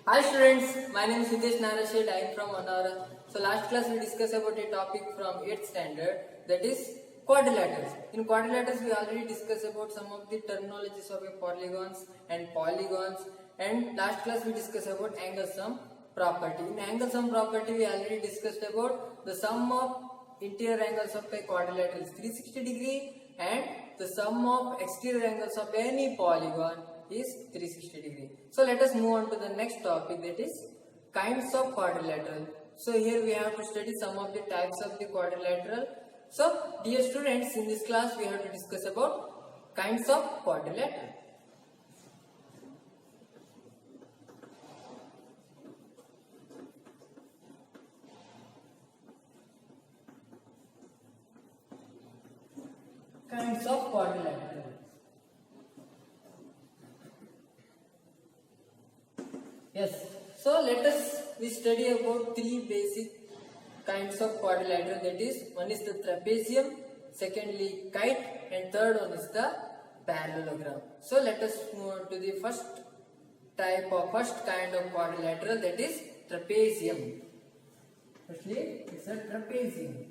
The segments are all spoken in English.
Hi students, my name is Hitesh Narashet. I am from Anara. So last class we discussed about a topic from 8th standard, that is quadrilaterals. In quadrilaterals we already discussed about some of the terminologies of polygons and polygons, and last class we discussed about angle sum property. In angle sum property we already discussed about the sum of interior angles of a quadrilateral is 360 degree and the sum of exterior angles of any polygon is 360 degree. So let us move on to the next topic, that is kinds of quadrilateral. So here we have to study some of the types of the quadrilateral. So dear students, in this class we have to discuss about kinds of quadrilateral. Kinds of quadrilateral. Yes, so let us we study about three basic kinds of quadrilateral, that is, one is the trapezium, secondly kite, and third one is the parallelogram. So let us move on to the first kind of quadrilateral, that is trapezium. Firstly, it's a trapezium.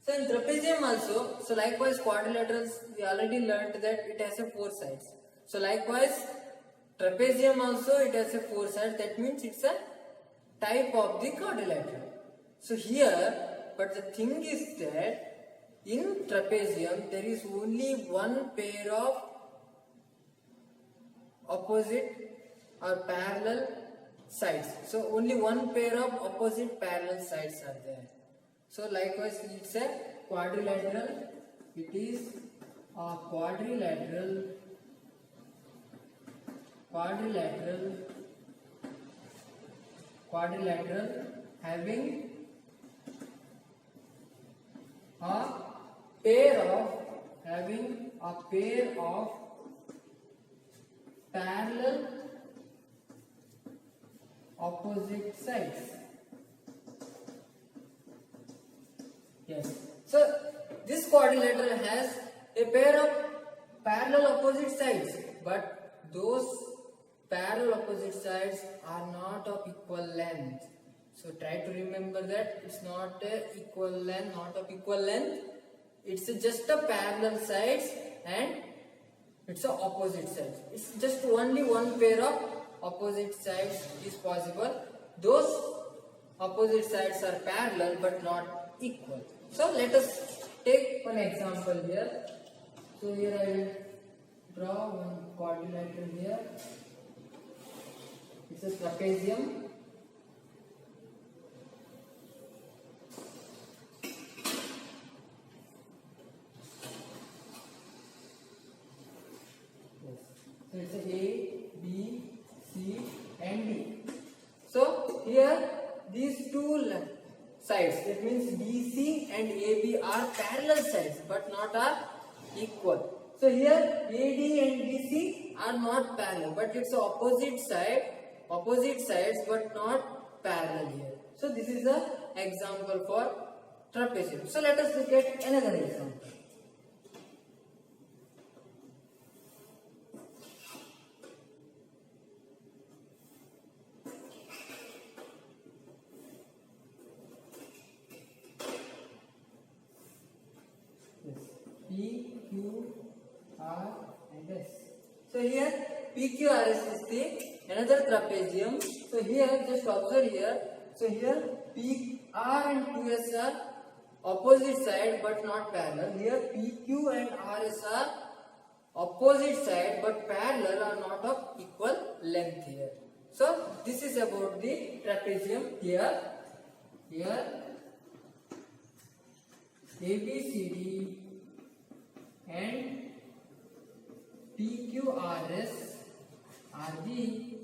So in trapezium also, so likewise quadrilaterals, we already learned that it has a four sides. So likewise trapezium also it has a four sides, that means it's a type of the quadrilateral. So here, but the thing is that in trapezium there is only one pair of opposite or parallel sides. So only one pair of opposite parallel sides are there. So likewise it's a quadrilateral. It is a quadrilateral having a pair of parallel opposite sides. Yes. So this quadrilateral has a pair of parallel opposite sides, but those parallel opposite sides are not of equal length. So try to remember that it's not a equal length, not of equal length. It's just a parallel sides and it's a opposite sides. It's just only one pair of opposite sides is possible. Those opposite sides are parallel but not equal. So let us take one example here. So here I will draw one quadrilateral here. It's a trapezium. Yes. So it's a A, B, C and D. So here these two sides, that means BC and AB are parallel sides but not are equal. So here AD and BC are not parallel but it's opposite sides but not parallel here. So this is the example for trapezium. So let us look at another example. P, Q, R and S. So here P, Q, R, S is the another trapezium. So here just observe here. So here P, R and Q, S are opposite side but not parallel. Here P, Q and R, S are opposite side but parallel are not of equal length here. So this is about the trapezium. Here A, B, C, D and PQRS are the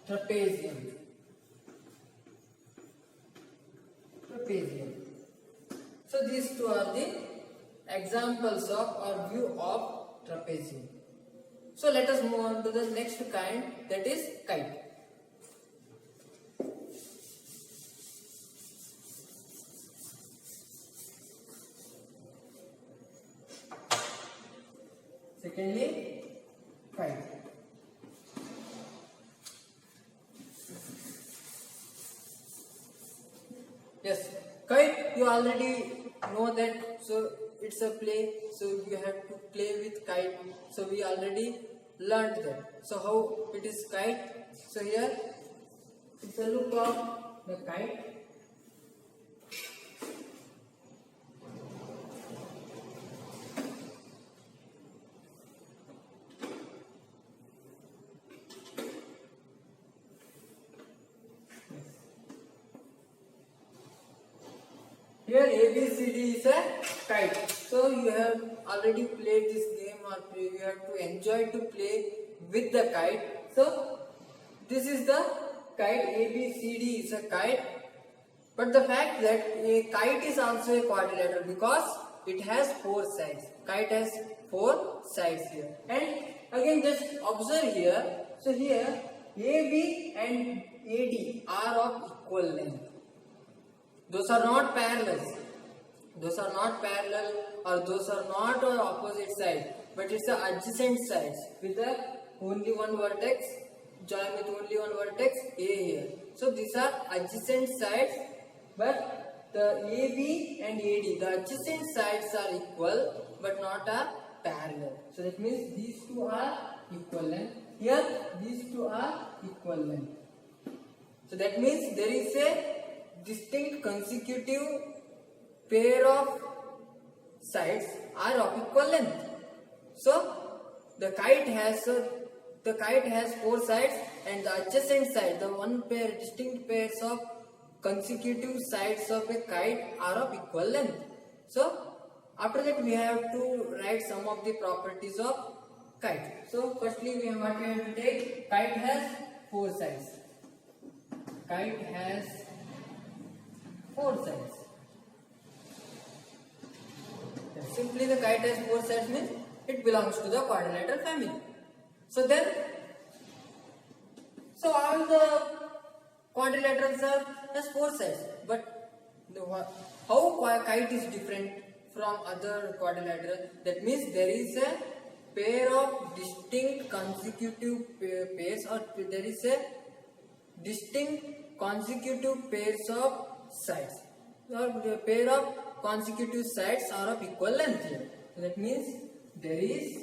trapezium. So these two are the examples of or view of trapezium. So let us move on to the next kind, that is kite. Secondly, kite. Yes, kite you already know that, so it's a play, so you have to play with kite. So we already learned that. So how it is kite? So here it's a look of the kite. Here ABCD is a kite. So you have already played this game, or you have to enjoy to play with the kite. So this is the kite. ABCD is a kite. But the fact that a kite is also a quadrilateral because it has four sides. Kite has four sides here. And again just observe here. So here AB and AD are of equal length. Those are not parallel. Those are not parallel, or those are not opposite sides, but it's the adjacent sides with the only one vertex, join with only one vertex A here. So these are adjacent sides, but the AB and AD, the adjacent sides are equal but not a parallel. So that means these two are equal length. Here these two are equal length. So that means there is a distinct consecutive pair of sides are of equal length. So the kite has four sides, and the adjacent side, the one pair, distinct pairs of consecutive sides of a kite are of equal length. So after that we have to write some of the properties of kite. So firstly we have to take kite has four sides. Kite has four sides. Simply the kite has four sides means it belongs to the quadrilateral family. So then, so all the quadrilaterals has four sides, but how kite is different from other quadrilateral? That means there is a pair of distinct consecutive pairs, or there is a distinct consecutive pairs of sides, or a pair of consecutive sides are of equal length here. So that means there is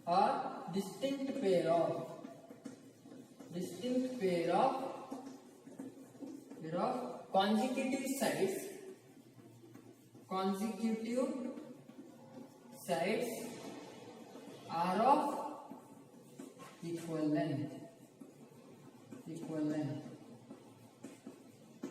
a distinct pair of consecutive sides are of equal length.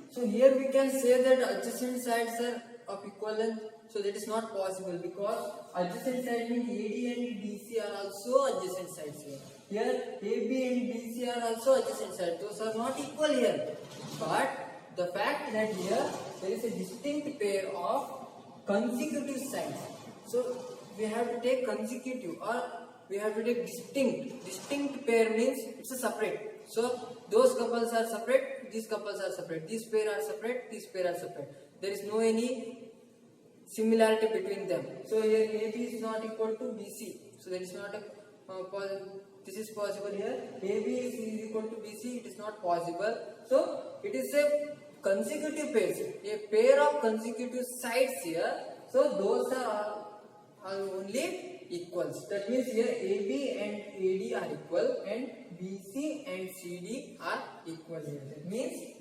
So here we can say that adjacent sides are of equal length. So that is not possible, because adjacent side means AD and DC are also adjacent sides here. Here AB and DC are also adjacent sides. Those are not equal here. But the fact that here there is a distinct pair of consecutive sides. So we have to take consecutive, or we have to take distinct. Distinct pair means it's a separate. So those couples are separate, these couples are separate, these pair are separate, these pair are separate. There is no any similarity between them. So here AB is not equal to BC. So there is not a this is possible here. AB is equal to BC. It is not possible. So it is a consecutive pairs, a pair of consecutive sides here. So those are only equals. That means here AB and AD are equal, and BC and CD are equal here. That means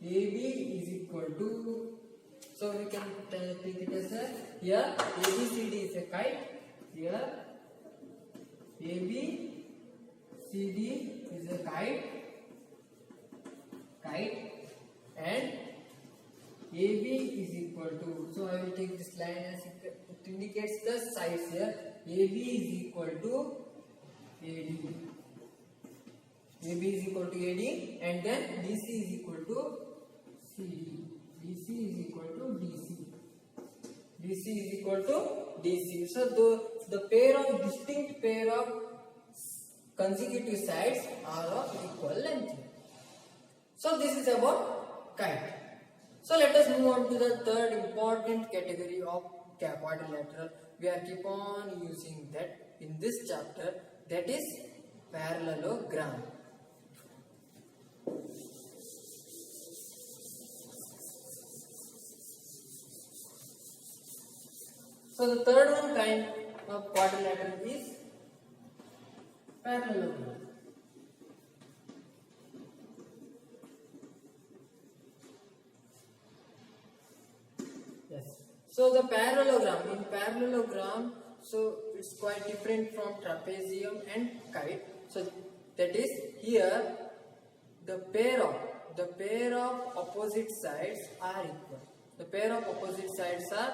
AB is equal to, so we can take it as a, here ABCD is a kite, here ABCD is a kite, and AB is equal to, so I will take this line as it indicates the sides here. AB is equal to AD. AB is equal to AD, and then DC is equal to CD. DC is equal to DC. DC is equal to DC. So the pair of distinct pair of consecutive sides are of equal length. So this is about kite. So let us move on to the third important category of quadrilateral, we are keep on using that in this chapter, that is parallelogram. So the third one kind of quadrilateral is parallelogram. Yes. So the parallelogram, so it's quite different from trapezium and kite. So that is here the pair of opposite sides are equal. The pair of opposite sides are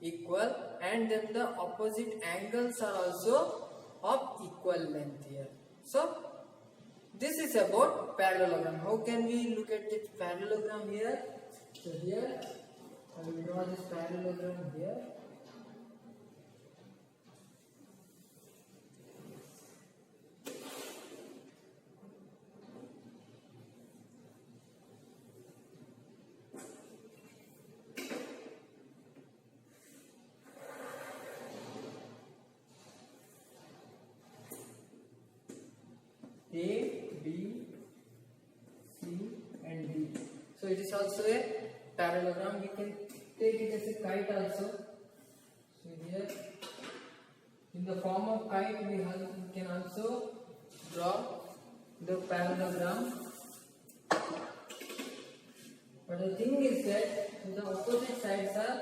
equal, and then the opposite angles are also of equal length here. So this is about parallelogram. How can we look at this parallelogram here? So here I will draw this parallelogram here. A, B, C and D. So it is also a parallelogram. We can take it as a kite also. So here in the form of kite we can also draw the parallelogram. But the thing is that the opposite sides are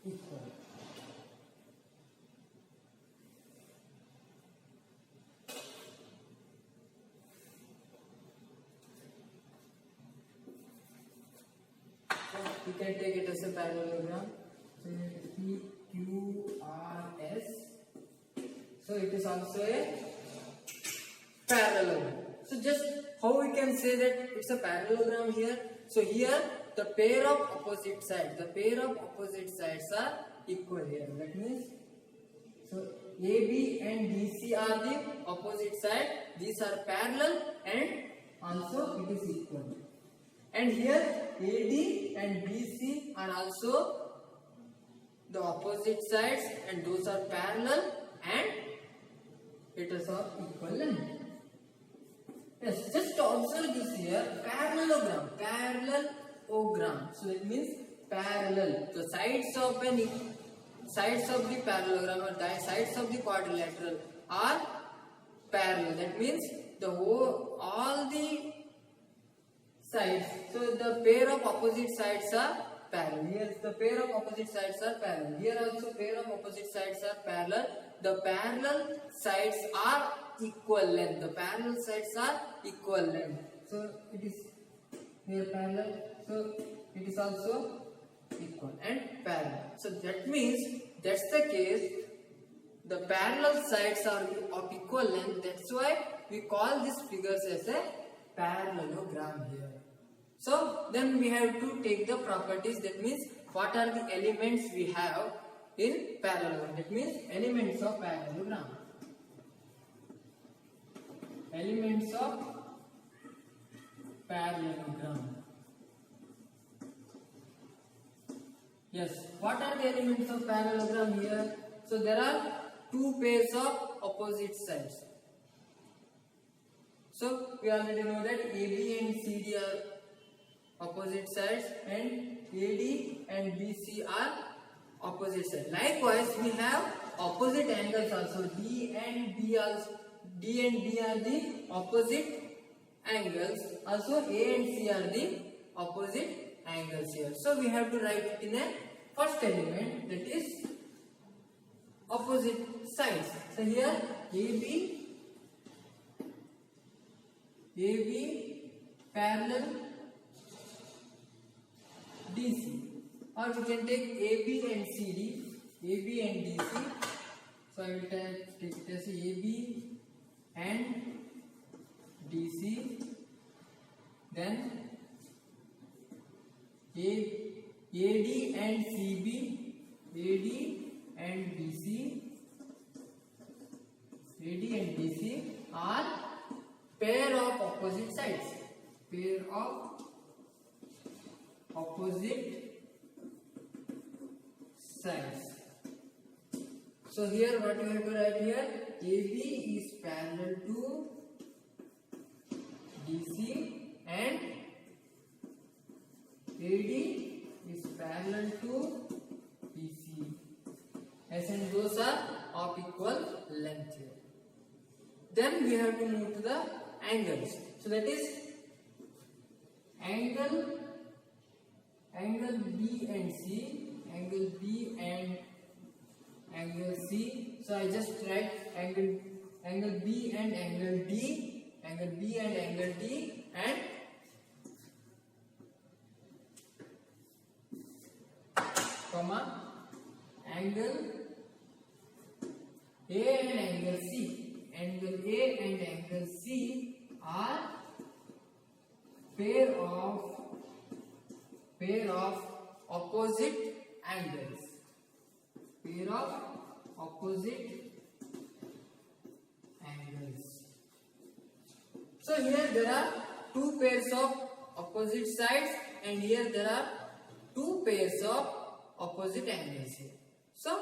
equal. We can take it as a parallelogram. So P, Q, R, S. So it is also a parallelogram. So just how we can say that it's a parallelogram here? So here the pair of opposite sides are equal here. That means so AB and DC are the opposite side. These are parallel and also it is equal. And here AD and BC are also the opposite sides, and those are parallel and it is of equal length. Yes, just observe this here, parallelogram. So it means parallel. The sides of the parallelogram or the sides of the quadrilateral are parallel. That means all the sides. So the pair of opposite sides are parallel. Here the pair of opposite sides are parallel. Here also pair of opposite sides are parallel. The parallel sides are equal length. So it is here parallel. So it is also equal and parallel. So that means that's the case. The parallel sides are of equal length. That's why we call these figures as a parallelogram here. So then we have to take the properties. That means what are the elements we have in parallelogram. That means elements of parallelogram. Elements of parallelogram. Yes, what are the elements of parallelogram here? So there are two pairs of opposite sides. So we already know that AB and CD are opposite sides, and AD and BC are opposite sides. Likewise, we have opposite angles also. D and B are the opposite angles. Also, A and C are the opposite angles here. So we have to write it in a first element, that is opposite sides. So here AB parallel DC, or we can take AB and CD, AB and DC. So I will take it as AB and DC, then AD and CB, AD and BC, AD and BC are pair of opposite sides. Pair of opposite sides. So here what you have to write here, AB is parallel to DC and AD is parallel to BC. And those are of equal length here. Then we have to move to the angles. So that is angle B and C, angle B and angle C. So I just write angle B and angle D, angle B and angle D, and comma angle A and angle C. Angle A and angle C are pair of opposite angles. Pair of opposite angles. So here there are two pairs of opposite sides, and here there are two pairs of opposite angles here. So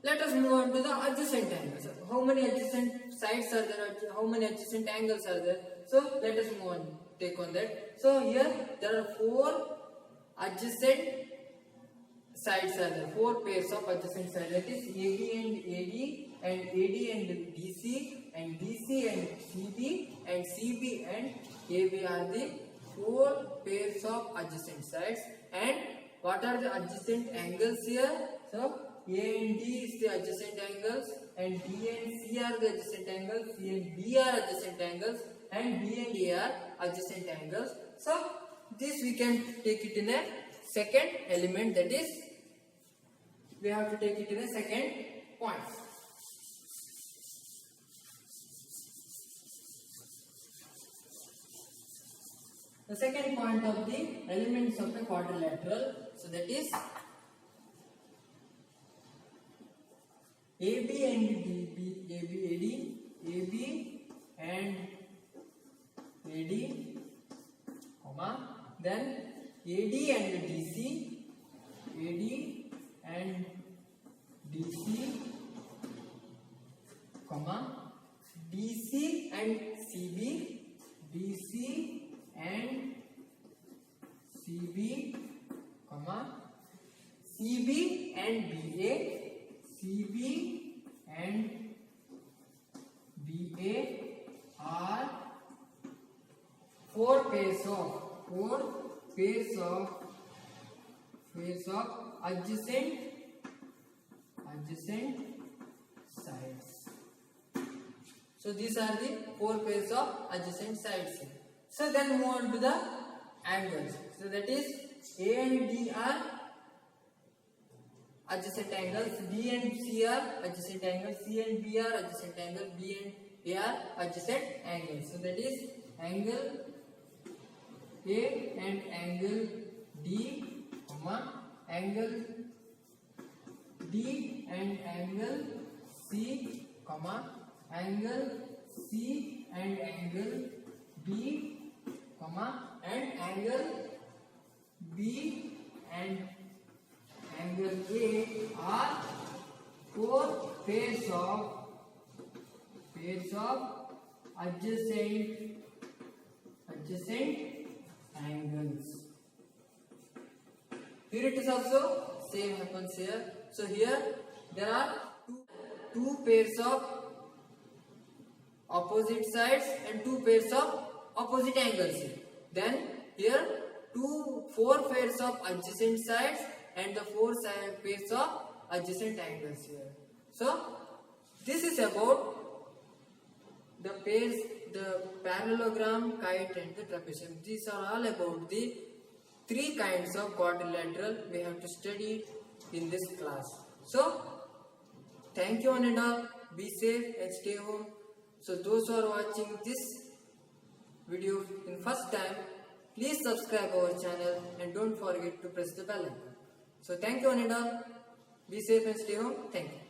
let us move on to the adjacent angles. How many adjacent sides are there? How many adjacent angles are there? So let us move on, take on that. So here there are four adjacent sides are there. Four pairs of adjacent sides. That is AB and AD, and AD and DC, and DC and CB, and CB and AB are the four pairs of adjacent sides. And what are the adjacent angles here? So A and D is the adjacent angles, and D and C are the adjacent angles, C and B are adjacent angles, and B and A are adjacent angles. So this we can take it in a second element, that is we have to take it in a second point. The second point of the elements of the quadrilateral, so that is AB and DB, AB and AD, comma, then AD and DC, AD and DC, comma, DC and CB, DC and CB, comma, CB and BA, CB and BA are four pairs of adjacent sides. So these are the four pairs of adjacent sides. So then move on to the angles. So that is A and D are adjacent angles, B and C are adjacent angles, C and B are adjacent angles, B and A are adjacent angles. So that is angle A and angle D, comma, angle D and angle C, comma, angle C and angle B, comma, and angle B and angle A are four pairs of adjacent angles. Here it is also same happens here. So here there are two pairs of opposite sides and two pairs of opposite angles here. Then here four pairs of adjacent sides and the four pairs of adjacent angles here. So this is about the pairs, the parallelogram, kite and the trapezium. These are all about the three kinds of quadrilateral we have to study in this class. So thank you one and all. Be safe and stay home. So those who are watching this video in first time, please subscribe our channel and don't forget to press the bell icon. So thank you one and all. Be safe and stay home. Thank you.